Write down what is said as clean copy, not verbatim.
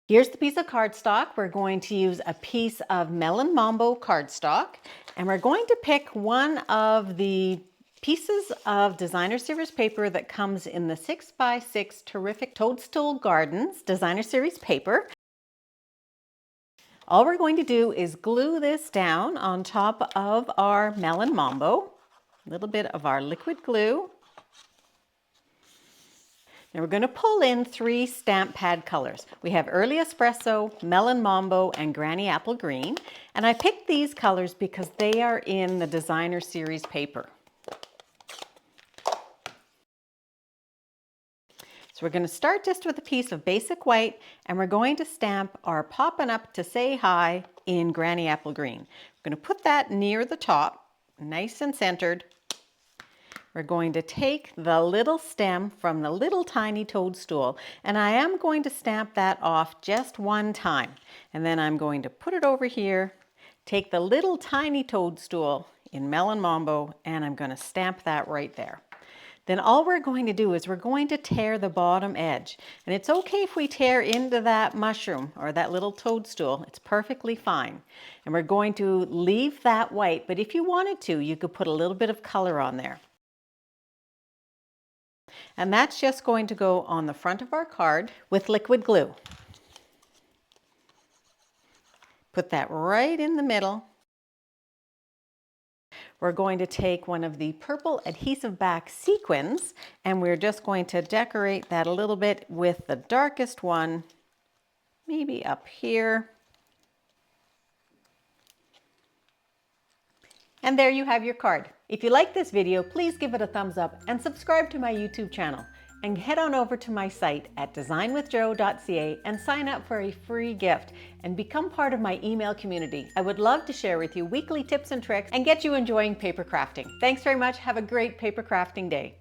Here's the piece of cardstock. We're going to use a piece of Melon Mambo cardstock, and we're going to pick one of the pieces of designer series paper that comes in the 6x6 Terrific Toadstool Gardens designer series paper. All we're going to do is glue this down on top of our Melon Mambo, a little bit of our liquid glue. And we're going to pull in 3 stamp pad colors. We have Early Espresso, Melon Mambo, and Granny Apple Green. And I picked these colors because they are in the designer series paper. So we're going to start just with a piece of basic white, and we're going to stamp our Poppin' Up to Say Hi in Granny Apple Green. We're going to put that near the top, nice and centered. We're going to take the little stem from the little tiny toadstool, and I am going to stamp that off just one time. And then I'm going to put it over here, take the little tiny toadstool in Melon Mambo, and I'm going to stamp that right there. Then all we're going to do is we're going to tear the bottom edge. And it's okay if we tear into that mushroom or that little toadstool. It's perfectly fine. And we're going to leave that white, but if you wanted to, you could put a little bit of color on there. And that's just going to go on the front of our card with liquid glue. Put that right in the middle. We're going to take one of the purple adhesive back sequins, and we're just going to decorate that a little bit with the darkest one, maybe up here. And there you have your card. If you like this video, please give it a thumbs up and subscribe to my YouTube channel. And head on over to my site at designwithjo.ca and sign up for a free gift and become part of my email community. I would love to share with you weekly tips and tricks and get you enjoying paper crafting. Thanks very much. Have a great paper crafting day.